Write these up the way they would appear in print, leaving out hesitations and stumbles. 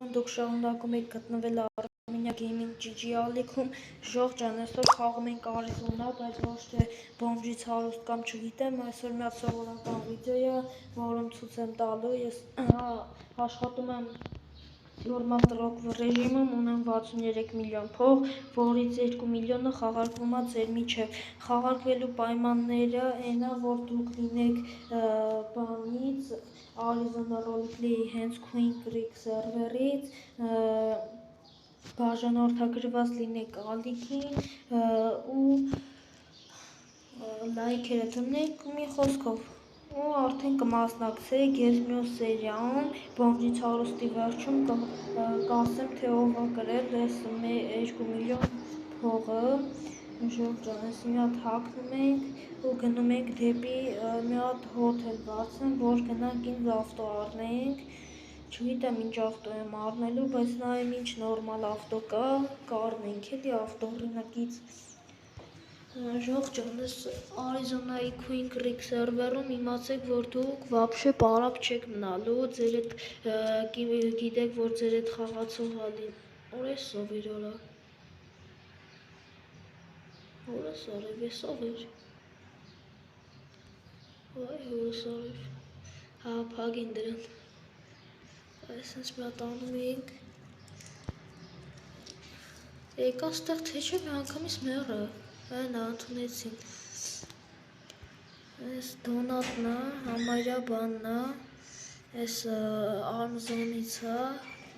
Դուք շարունակում եք գտնվել Armenia Gaming GG ալիքում, Ժող ջան, այսօր խաղում ենք Arizona, բայց ոչ թե բոմժից հարուստ կամ չգիտեմ, այսօր մի հատ սովորական վիդեո է, որում ցույց եմ տալու, ես աշխատում եմ Normal Rock ռեժիմում, ունեմ 63 միլիոն փող, որից 2 միլիոնը խաղարկվում է ձեր միջև։ Խաղարկվելու պայմանները այն է, որ դուք լինեք բանից Arizona Roleplay հենց Queen Creek սերվերից, բաժանորդագրված լինեք ալիքին ու լայքերը տնեք մի խոսքով ու արդեն կմասնակցեք ես մյուս սերիայում բոմժից հարուստի վերջում կասեմ թե ով է կրել այս 2 միլիոն փողը։ Ժող ջան, այս մի հատ հագնում ենք ու գնում ենք դեպի մի հատ հոթել բացեմ, որ գնանք ինձ ավտո առնենք, չգիտեմ ինչ ավտո եմ առնելու, բայց նայեմ ինչ նորմալ ավտո կա, կառնենք էլի ավտո օրինակից։ Ժող ջան, այս Arizona-ի Queen Creek սերվերում իմացեք, որ դուք вообще պարապ չեք մնալու, ձեր հետ գիտեք, որ ձեր հետ խաղացող ալին։ Որ է սովեր օրա։ Որ է սարև, է սովեր։ Վայ, հորս արև։ Հա, փագին դրան։ Այսինչ մի հատ անում ենք։ Եկա ստեղ թե չէ մի անգամից մեղը։ Այն ընդունեցին։ Այս դոնատն է, համարյա բանն է, այս Armzone-ից է,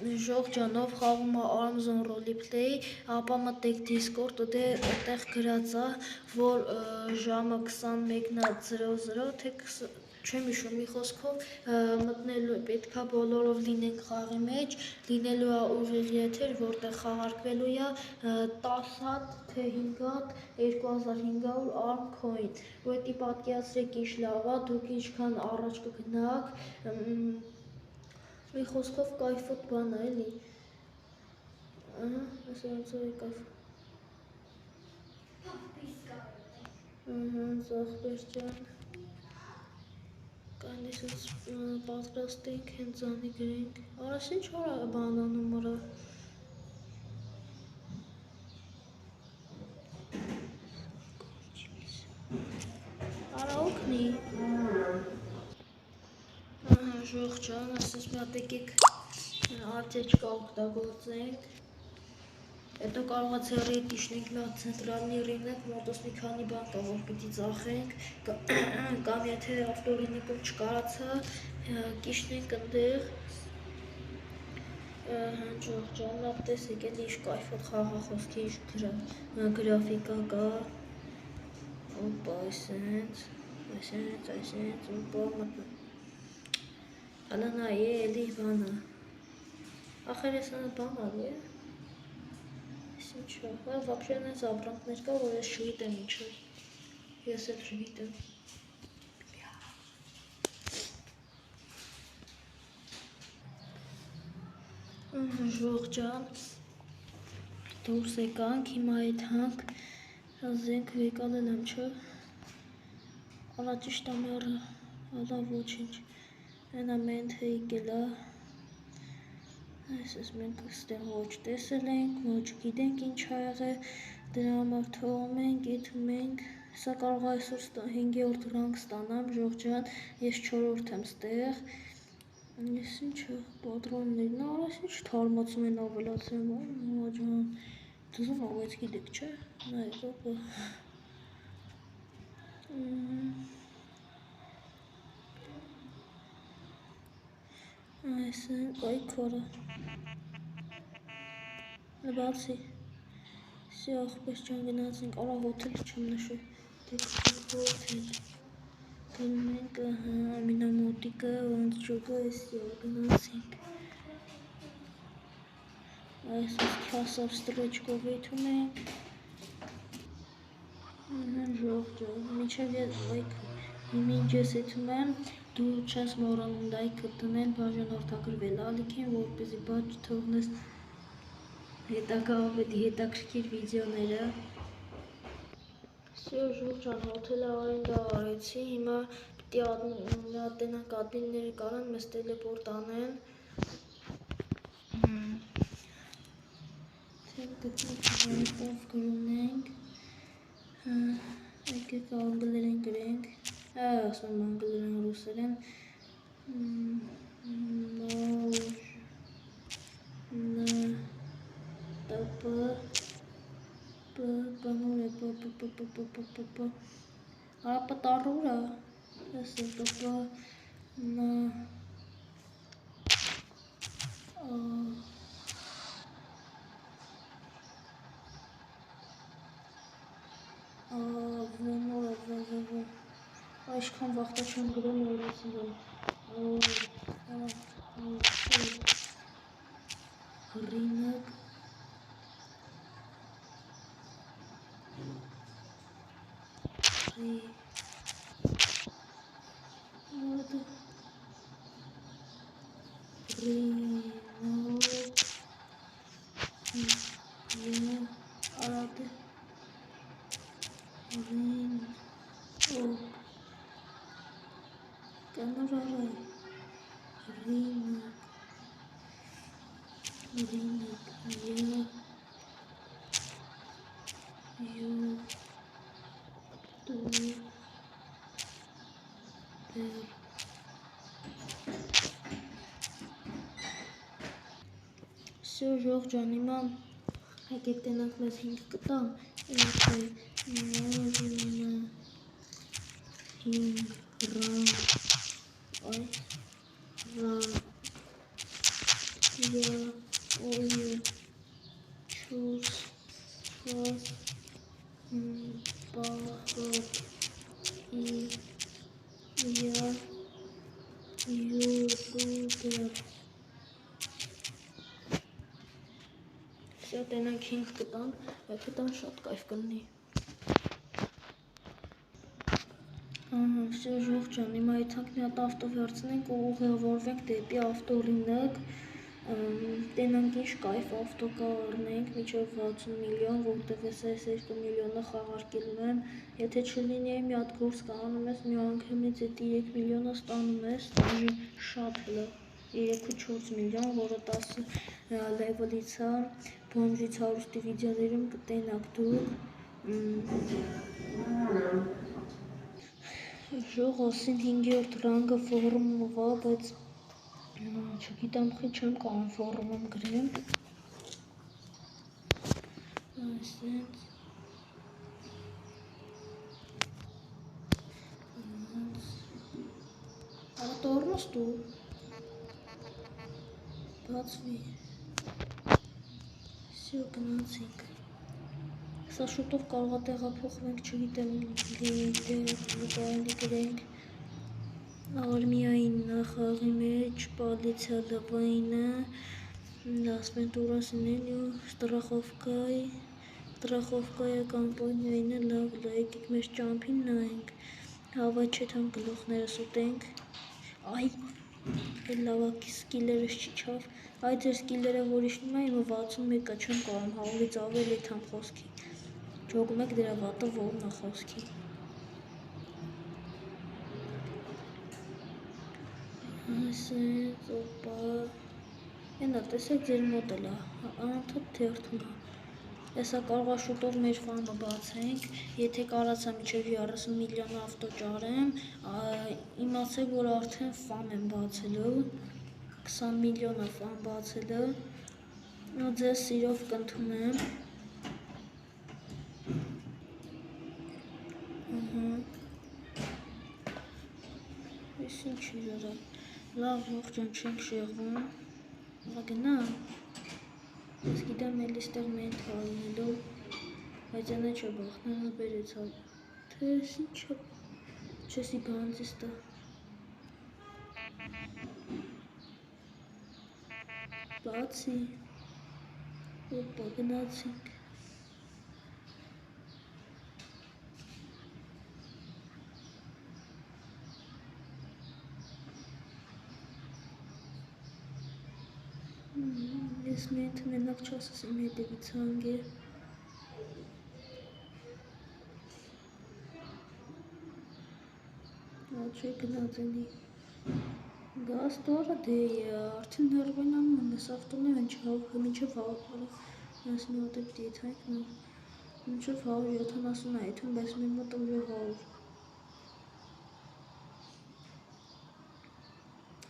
Ժող ջան, ով խաղում է Armzone Roleplay, ապա մտեք Discord, այդտեղ գրած է, որ ժամը 21:00 թե չեմ հիշում, մի խոսքով մտնելու պետքա բոլորով լինենք խաղի մեջ, լինելու է ուղիղ եթեր, որտեղ խաղարկվելու է 10 հատ թե 5 հատ 2500 ARM coin, ու էդի պատկերացրեք ինչ լավ է, դուք ինչքան առաջ կգնաք, մի խոսքով կայֆոտ բան է էլի, այս ոնց է կայֆ, ծախբեր ջան, կանես ես պատրաստենք, հենց անի գրենք, արաս ինչ հորա բանանում ուրա, արա օգնի, Ժող ջան, ասես մի հատ եկեք արտեչկա օգտագործենք, հետո կարող է ձեռի հետ իշնենք մի հատ ցենտրալնի ռինակ, մոտոս մի քանի բան կա, որ պիտի ծախենք, կամ եթե ավտորինիկով չկարացա, կիշնենք ընդեղ, Ժող ջան, լավ տեսեք էլի ինչ կայֆոտ խաղախոսքի ինչ գրաֆիկա կա, օպա, այսենց, օպա, մտնեմ, հալա նայի էլի բանը, ախեր ես անդ բան ալի է, ինչա, վապշե նենց ապրանքներ կա, որ ես չգիտեմ ինչ է, ես էլ չգիտեմ, Ժող ջան, դուրս եկանք, հիմա այդ հանք, զենք վեկալել եմ չէ, ալա ճիշտ ամյարը, ալա ոչինչ, ենա մենթեիկ էլ է, այսպես մենք ստեղ ոչ տեսել ենք, ոչ գիտենք ինչ ա եղել, դրա համար թողում ենք, եթում ենք, սա կարող այսօր 5-րդ ռանկ ստանամ, Ժող ջան, ես 4-րդ եմ ստեղ, ես ինչը, պատրոններն, արաս ինչ թարմացում են ավելացեմ, մամա ջան, դզում ավեց գիտեք չէ, նայեք ոպը, այս են, այ քորա, նբացի, սի աղպես ջան գնացինք, արա հոթել չեմ նշը, դեքստիկ հոթել, գնում ենք, ամինամոտիկը, ոնց ճոգը էսի է, գնացինք, այսպես քյասավ ստրեչկով եթում ենք, Ժող ջան, միջև մինչ ես եթում եմ, դու չես մոռանում լայքը տնել, բաժանորդագրվել ալիքին, որպեսզի բաց չթողնես հետագա ավելի հետաքրքիր վիդեոները։ Սյո Ժող ջան, հոթելը արենդա արեցի, հիմա պիտի տենակ ադմինները կարան մեզ տելեպորտ անեն, գտնենք գրում ենք, եկեք անգլերեն գրենք, ասում անգլերեն ռուսերեն, Պտարուրա, Այսքան վաղտա չեմ գրում, որ ասում Հռինակ Ժող ջան, հիմա եկեք տենանք մեզ 5 կտամ, տենանք 5 կտամ, կտան շատ կայֆ կլնի։ Ժող ջան, հիմա եթանք մի հատ ավտո վերցնենք ու ուղևորվենք դեպի ավտորինակ, տենանք ինչ կայֆ ավտո կա առնենք, միջև 60 միլիոն, որտեղ ես այս 2 միլիոնը խաղարկելու եմ, եթե չլինի մի հատ գործ կանում ես, մի անգամից այդ 3 միլիոնը ստանում ես, շատ հլը, 3-4 միլիոն, որը 10 լևելից է, բոմժից հարուստի վիդեոներում կտենաք դուք, Ժող ասին 5-րդ ռանգը ֆորումով է, բայց չգիտեմ խի չեմ կարող ֆորումում գրեմ, այսենց, տորնոս դու, բացվի, սյո գնացինք, սա շուտով կարող է տեղափոխվենք, չգիտեմ, լիդերի գրենք, արմիային խաղի մեջ, պոլիցիա լավայինը, ասվենտուրասինենյու, ստրախովկայա կամպանիայինը լավ, եկեք մեզ ճամփին նայենք, հավա չէ թամ գլուխներս ուտենք, այ, լավա սկիլերս չիչավ, այ ձեր սկիլերը որ իշնում է, իմը 61-ը չեմ կարում, հավորից ավել է թամ խոսքի, ճոգում եք դրա վատը որն է խոսքի, այսենց, ոպա, ենա տեսեք ձեր մոտ էլ է, անընդհատ թերթում է, Եսա կարող է շուտով մեր ֆամը բացենք, եթե կարացա միջև 30 միլիոն ավտո ճարեմ, իմացեք, որ արդեն ֆամ եմ բացելու, 20 միլիոնը ֆամ բացելու, ձեզ սիրով կընդունեմ, ես ինչ իրարա, լավ ողջ ջան չենք շեղվում, գնա, ես գիտեմ էլ իստեղ մենթ հալնելու, բայց յանը չէ բախնանը բերեց հալ, թե ես ինչ է, չեսի բանձիստա, բացի, ոպա գնացինք, ես մենթը մենակ չասես իմ հետևից հանգ է, Չէ գնացենի, գազ տորը դե արդեն հերվեն անում եմ, ես ավտոներ են չհավ, մինչև հավապարը, Ես մի հատ պետք է թայք մինչև 170 է, թուն բայց մեր մոտ ուժը 100։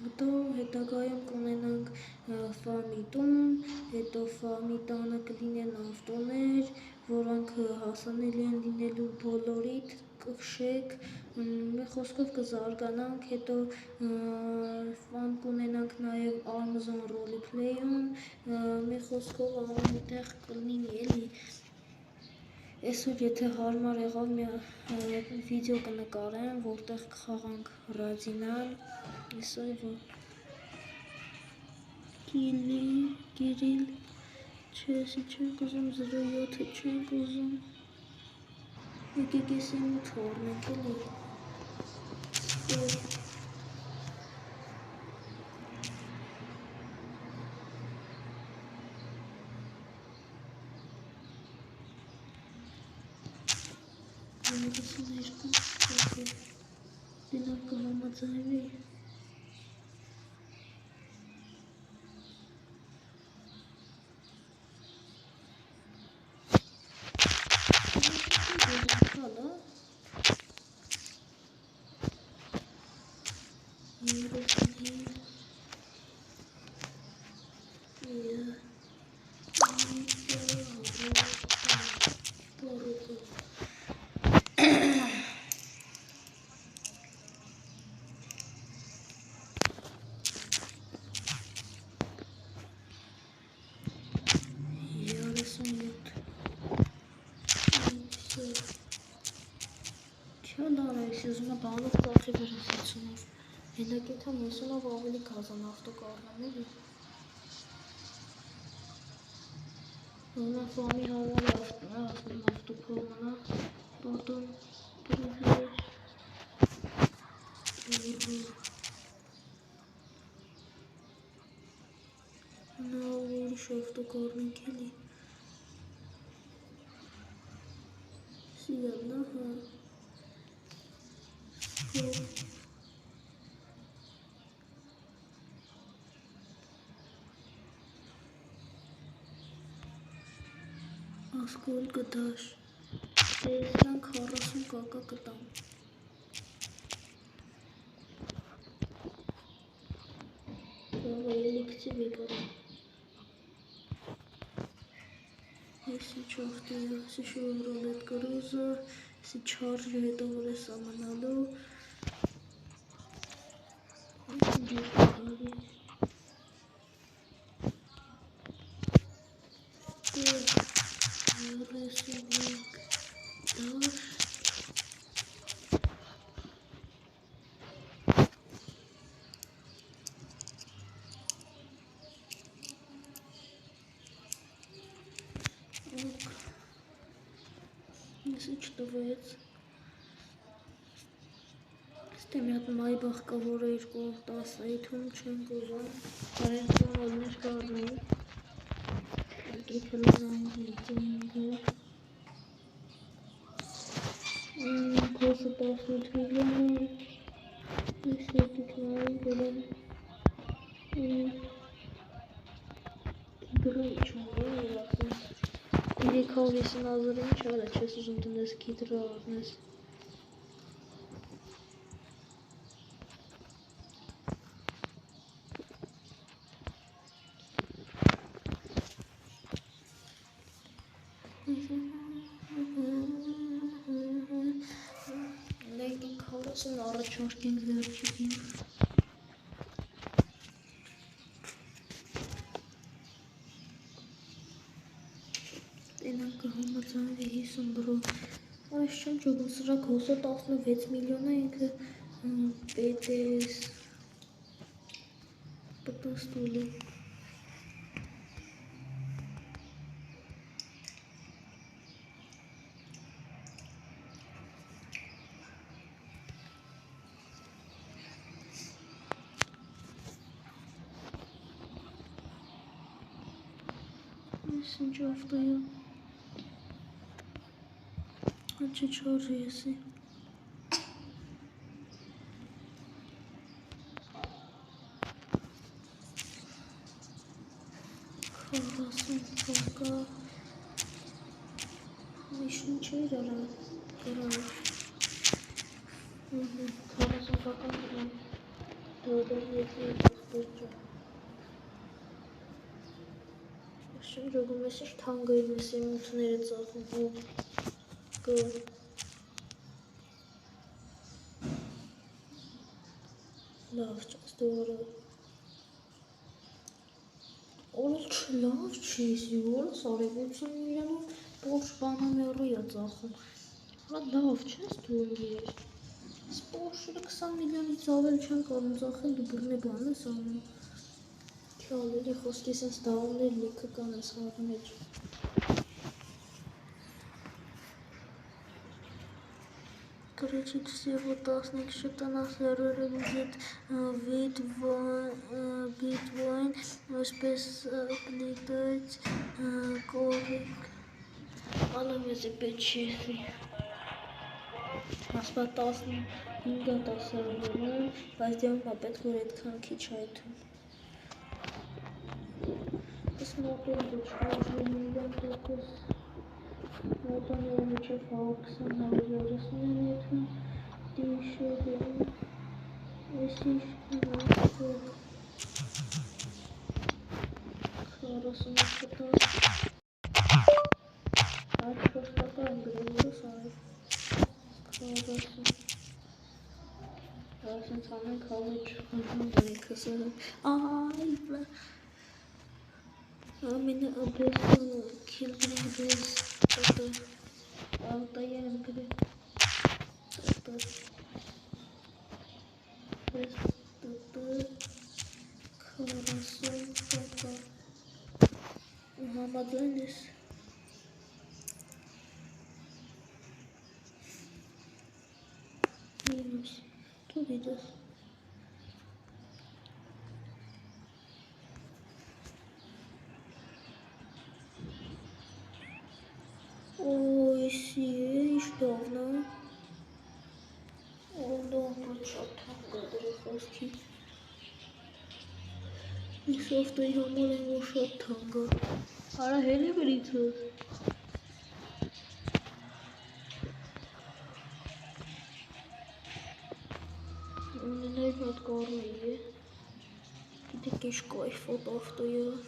Հետո հետագայում կունենանք ֆամի տուն, հետո ֆամի տանը կլինեն ավտոներ, որոնք հասանելի են լինելու բոլորիդ, կշեք, մի խոսքով կզարգանանք, հետո ֆամ կունենանք նաև Amazon Roleplay-ում, մի խոսքով ամենտեղ կլինի էլի։ Այսօր եթե հարմար եղավ մի վիդեո կնկարեմ, որտեղ կխաղանք Ռադինան, այսօր որ Կիրիլ, չեսի չենք ուզում, 07-ը չենք ուզում, եկեք եսի մութ հորնենք էլի, դինակ կհամաձայնվի, Սեզոնը բանով ծախի վերասացունով, հենակեթա 90-ով ավելի կազան ավտո կառնեմ էլի։ Որնա ֆամի համար ավտո փողանա, պարդոն, նա ուրիշ ավտո կառնենք էլի։ Սիանա, հա։ Ասկոլ կդաշ, տեսնանք 40 կակա կտամ։ Էլի քցի վեկարը։ Եսի չավտիա, եսի շորոլետ կրուզը, եսի չարժը հետո որ է սամանալու։ Եսի չտվեց։ Ստե մի հատ մայբախ կա, որը 210 թում չենք ուզում, կարենցում ոլներ կարնեի, եկեք հլնային լիծինգը, կոսը 18 միլիոն, ես ետիք նային գրեմ, կիդրը իչում է, երասում, 350 ազարին չարա, չես ուզում տնես կիդրը արնես, Լեկենք հարասն առաջարկենք վերջիկին, տենան կհամաձայնվի 50 բրո, այս չեմ ճոգում, սրա կոսը 16 միլիոն է ինքը պետես պտստուլ է, ինչ ավտոյա, անչե չարժի եսի, 40 կա միշն չէր արա գրան 40 կական գրան դադան եծի սպերջա շն ժոգում ես իշ թանգայր ես եմ ութները ծախում կը լավ չաս դորը Օրս չլավ չես, օրս արևություն իրանում պորշ բանամյարույա ծախում հա լավ չես դու էր Պորշերը 20 միլիոնից ավել չեն կարում ծախել դու բրնե բան ես անում Քյալերի խոսքի սենց դաումներ լիքը կան ես հարի մեջ Короче, всего 15 շտանախ սերվերը վիզիտ բիտվոյն, ոսպես պլիտոյց կովիկ, ալամ եզի պեչիխի Ասպա 15 սերվերում, բայց դյամ ապետք որ էդքան քիչ այդում Ես մոտոր դուչվազի միլիոն տոքոս Մոտաները միջև 20-30 են եթում դիշողում ես իշքան այդտեղ 40 կտաս այդ պոստակա են գրում որս արև 40 Ասենց անենք հավեջ խնդում բնի կսարը Այ բլա Ամենը աբեսոն քիլգրին բես Ալտայան գրի Բես 40 կակա Համաձայն ես Մինուս Դու վիդես Ой, сей, что на? Он дома что-то гадрифоски. И софта я маленький шатанга. Ара хели берите. У меня нет горы. Ты кишкой фотофтою.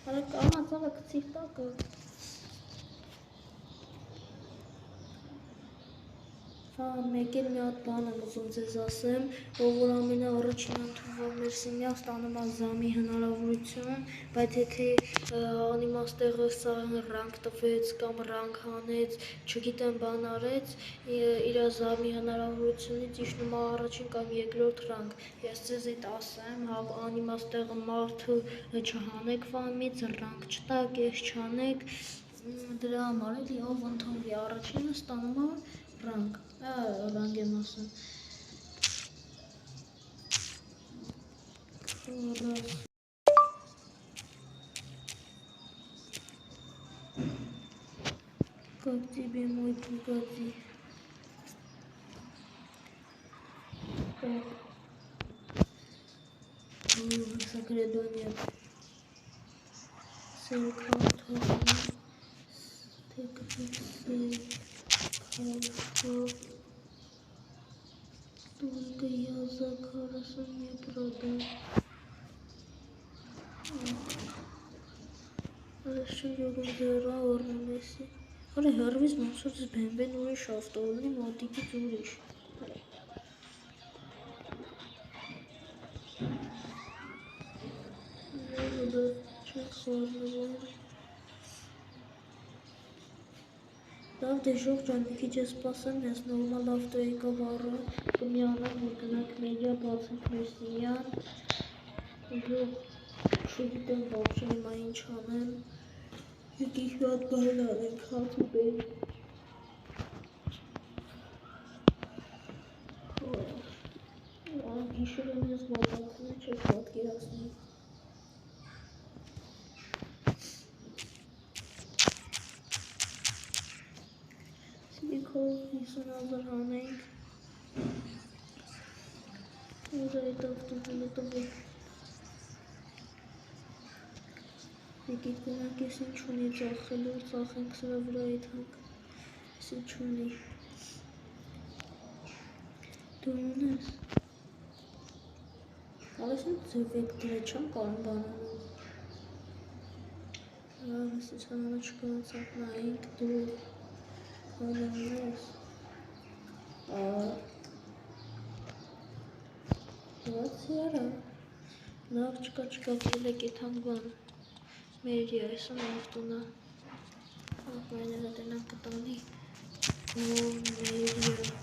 Արա կամացավը կցիր տակը մեկ էլ մի հատ բան եմ ուզում ձեզ ասեմ, ով որ ամենը առաջին ընդունվող մեր սիմյա ստանում է զամի հնարավորություն, բայց եթե անիմաստեղը սա ռանկ տվեց կամ ռանկ հանեց, չգիտեմ բան արեց, իր զամի հնարավորությունից իջնում է առաջին կամ երկրորդ ռանկ, ես ձեզ էդ ասեմ, անիմաստեղը մարդը չհանեք վամից, ռանկ չտակ, ես չանեք, դրա համար էլի ով ընդունվի առաջինը ստանում է Rank. Rank եմ ասում։ Как тебе мой Бугатти? Так. Секрету нет. Только я за хорошо не продам. Хорошо, я говорю, орнамеси. Аре, հեռվից ոնց որ բեմբեն ուրիշ ավտոոլնի մոտիկից ուրիշ։ Դա չեք խորնվում։ Լավ դե ժող ջան, մի քիչ ես սպասեմ, ես նորմալ ավտոյի կավառը կմիանամ, որ գնանք մեդիա, բացենք մեր սիմյան։ Ժող չգիտեմ բավշե հիմա ինչ անեմ։ Եկի շատ բան անենք, հացի բերի։ հիշել եմ ես ոտակն է չեք պատկերացնի։ Սիլիկով 50,000 հանենք։ Ուր այդ ավտոմոբիլը տվի։ Եկեք գնանք, ես ինչ ունի ծախելու, ծախենք սրա վրա այդ հանք, ես ինչ ունի, դու ունես, ալես նու ձև վեկտորը չեմ կարում բանանում, ես ես հանանը չկանցանք նայինք, դու հանը ունես, բացի արա, լավ չկա կելեք էտ հանք բան, Մերի այսոն ավտոնա, մայները դենան կտանի, Մերիա,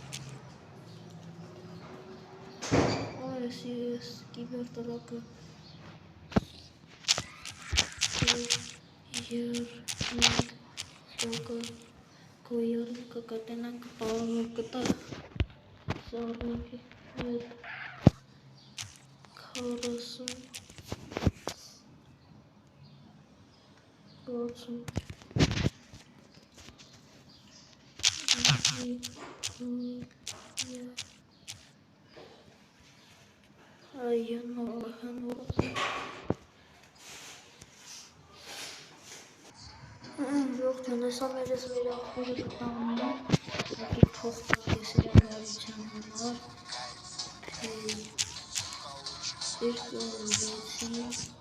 այս կիբերտորակը, երնիկ, տոկը, գոյարնիկը կտենան կտարը կտա, սարնիկի, մեր, 40, 60 Ողջույն, հեսա մեր ես մեր ախորը կտանում եմ, եկեք թող տանք ես իրավարության համար, փեյ, 2,6,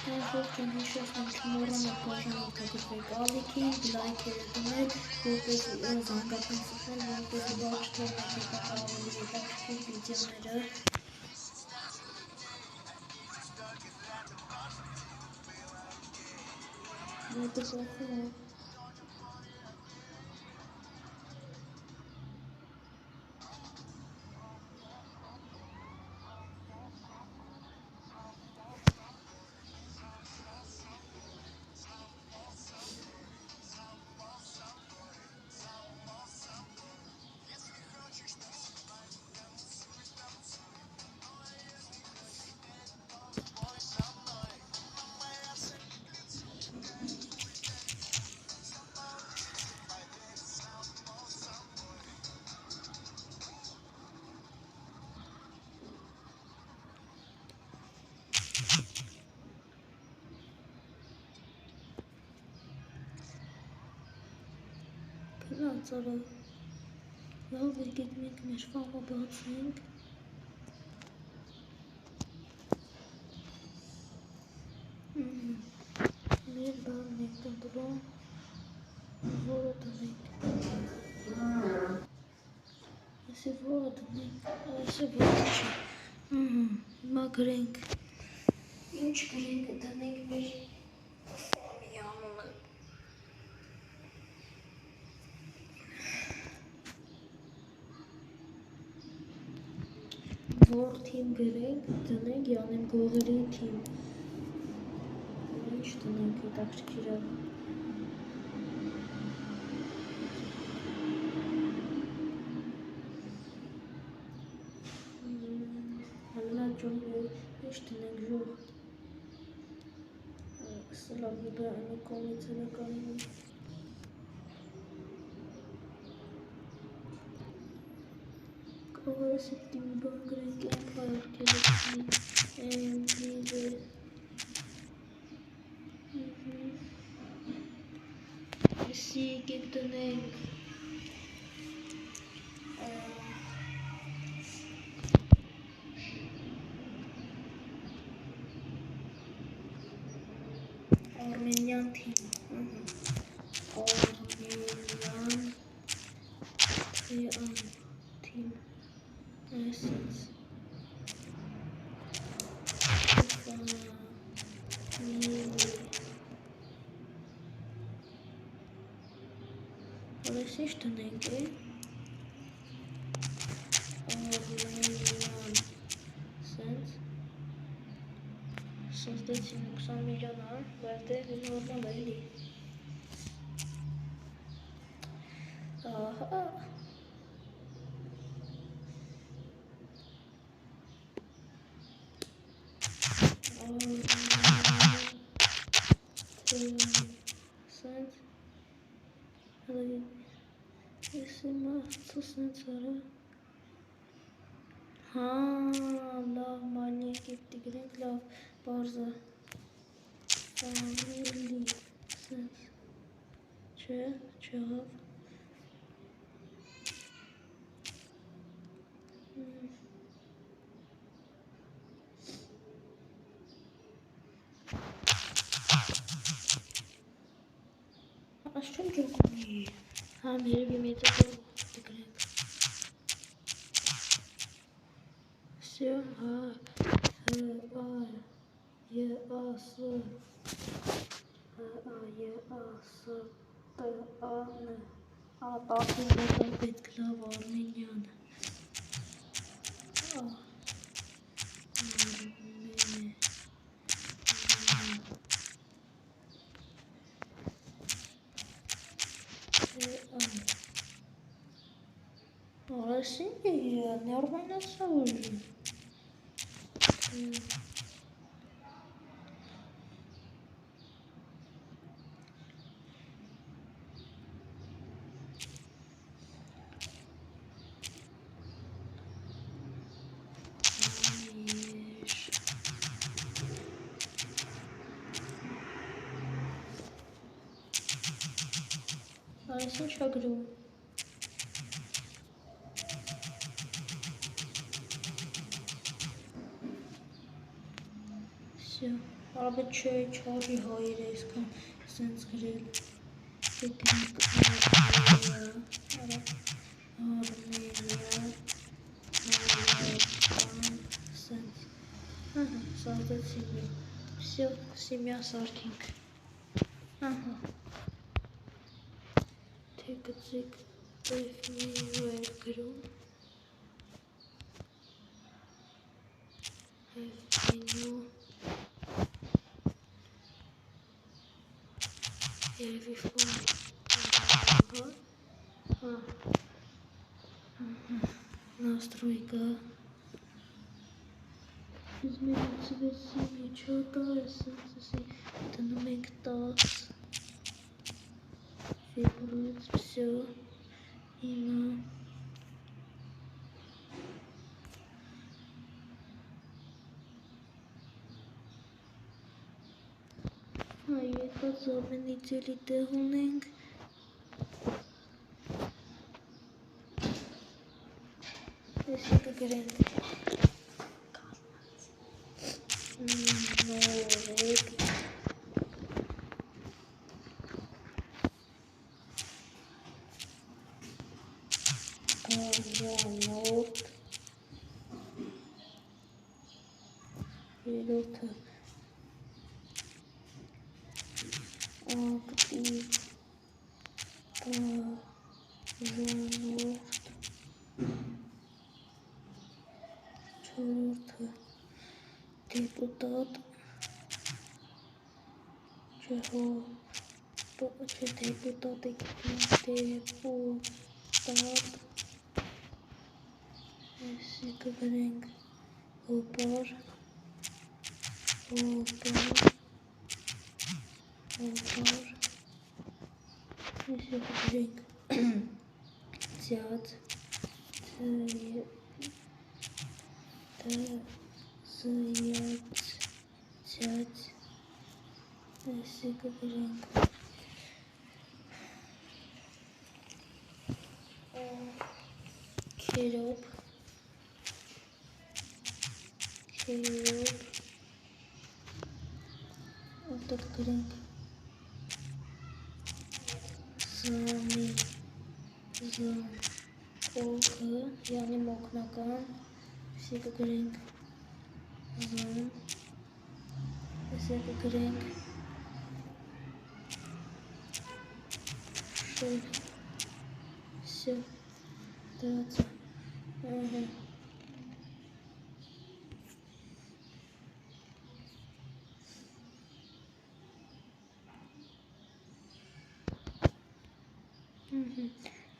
Ողջույն հիշեցնեմ չմոռանաք բաժանել կգրվեք ալիքին, լայքերը դնել, որպես զանգակին ծխել, որպես բաչ թողնեք հետագա ավելի հետաքրքիր վիդեոները։ Որտե կողում է։ Լացարը, լավ եկեք մենք մեր ֆամը բացենք, մեր բանն ենք ընտրում, որը տնենք, այսի որը տնենք, այսի որը չէ, հիմա գրենք, ինչ գրենք տնենք մեր ֆամի անունը, որ թիմ գրենք, տնենք, յանեմ գողերի թիմ, ինչ տնենք հետաքրքիր է, տնենք ժող, սլավի բրանի կողմից հրակարին Կովարսիկտիմի բան գրենք Empire Galaxy M3 Սի եկեք տնենք Armenian team Armenian team Essence Որես ինչ տնենք է Armenian Sense Սոստեցին 20 միլիոն բայց դե նորմալ է էլի Ահա Sense Ես իմա սենց արա Հա, լավ մանի եկետի գրենք, լավ բարզա Family Sense Չէ, չեղավ Այս չեմ ջոկունի Համ երևի մեծը դգրենք Всё, Տասին մետալ պետք լավ Արմենյան Արասին նորմալ ասա ուժի Արասին շագրում Всё, արաբը չէ, չարի հայր է իսկան սենց գրել Եկնիկ Արմենիա Սենց Ահա, սարդեցինի Всё, սիմյա սարքինք Ահա Թե գծիկ F-menü էր գրում F-menü Երևի ֆոն Настройка Изменить цвет семьи Чё-то эссенции Տնում ենք 10 Вибрует Всё Հիմա Եկած ամենից էլի տեղ ունենք Եսի կգրենք Նորեկ Գազանորդ Երորդը Ակտիվ Բաժանորդ Չորորդը Դեպուտատ Դեպուտատ Եսի կգրենք Հոպար Քերոբ Արտակ գրենք զամի օգը յանի մոգնական սի կգրենք զամ սի կգրենք շուր սի դրածը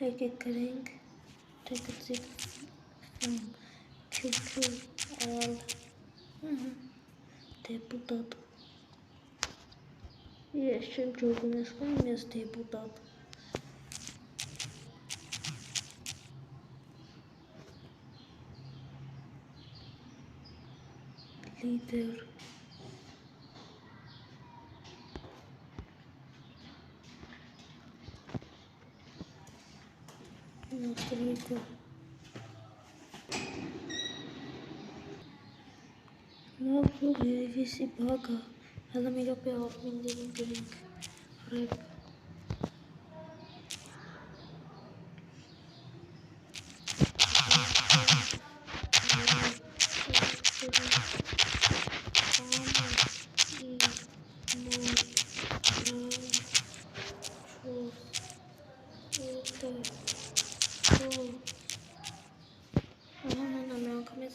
եկեք գրենք թեկցիկ QQL դեպուտատ ես չեմ ջոգում ես խոնում ես դեպուտատ լիդեր Настройка. Ну, весь бага. Ela me deu pior, me deu drink. Rap.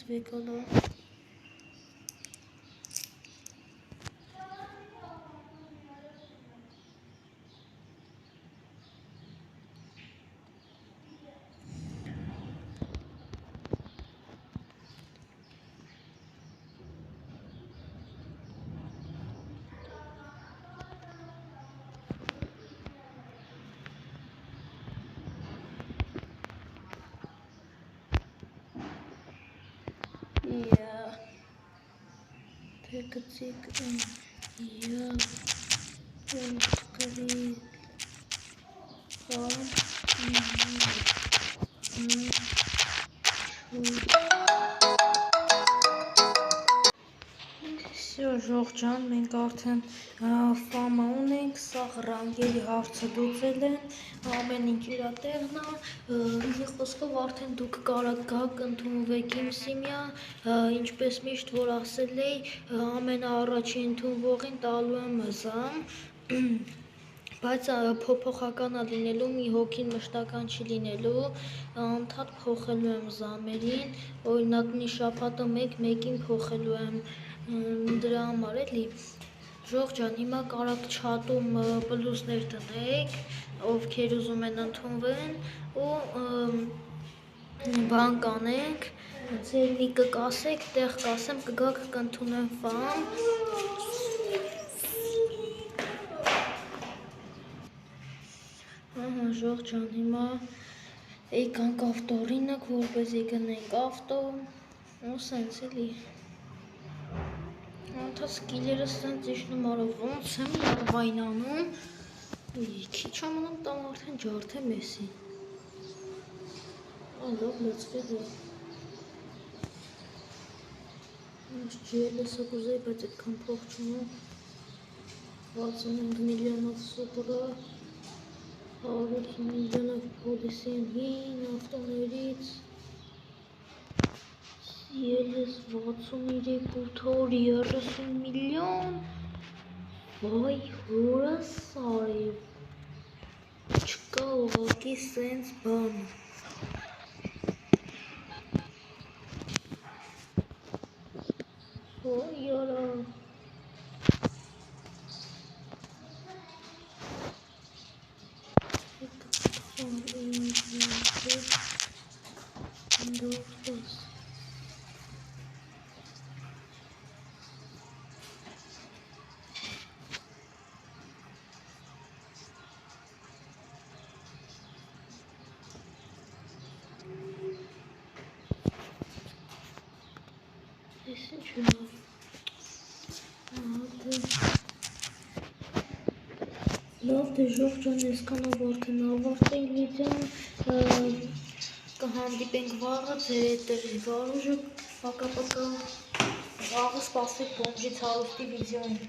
Vehicle. Yeah. Take a tick and yeah. And click on Ժողջան, մենք արդեն ֆամա ունենք, սաղ ռանգերի հարցը լուծել են, ամեն ինչ իր տեղն է, մի խոսքով արդեն դուք կարաք գաք ընդունվեք իմ սիմիա, ինչպես միշտ որ ասել էի, ամենաառաջին ընդունվողին տալու եմ զամ, բայց փոփոխական է լինելու, մի հոգին մշտական չի լինելու, անդադ փոխելու եմ զամերին, օրինակ մի շաբաթը մեկին փոխելու եմ դրա համար էլի Ժողջան, հիմա կարաք չաթում պլուսներ տնեք, ովքեր ուզում են ընդունվեն ու բան կանենք, ձեր նիկը կասեք, տեղ կասեմ, կգաք կընդունեմ ֆամ Ժողջան, հիմա եկանք ավտորինակ, որպեսզի գնենք ավտո ու սենց էլի Անդա սկիլերը սենց իջնում արա, ոնց եմ լավայն անում, քիչ ամնում տամ արդեն ջարդեմ եսի լավ լծվել է Ես GLS-ը կուզեի, բայց այդքան փող չունեմ 65 միլիոնով սուպրա 100 միլիոնով պոլիսի են հին ավտոներից GLS 63.30 միլիոն Վայ հորս արև Չկա ուղղակի սենց բան Ոյ արա Ես ինչ ունեմ։ Լավ դե ժող ջան, այսքանով արդեն ավարտենք վիդեոն, կհանդիպենք վաղը, ձեր հետ էր Վարուժը, պակա, վաղը սպասեք բոմժից հարուստի վիդեոին։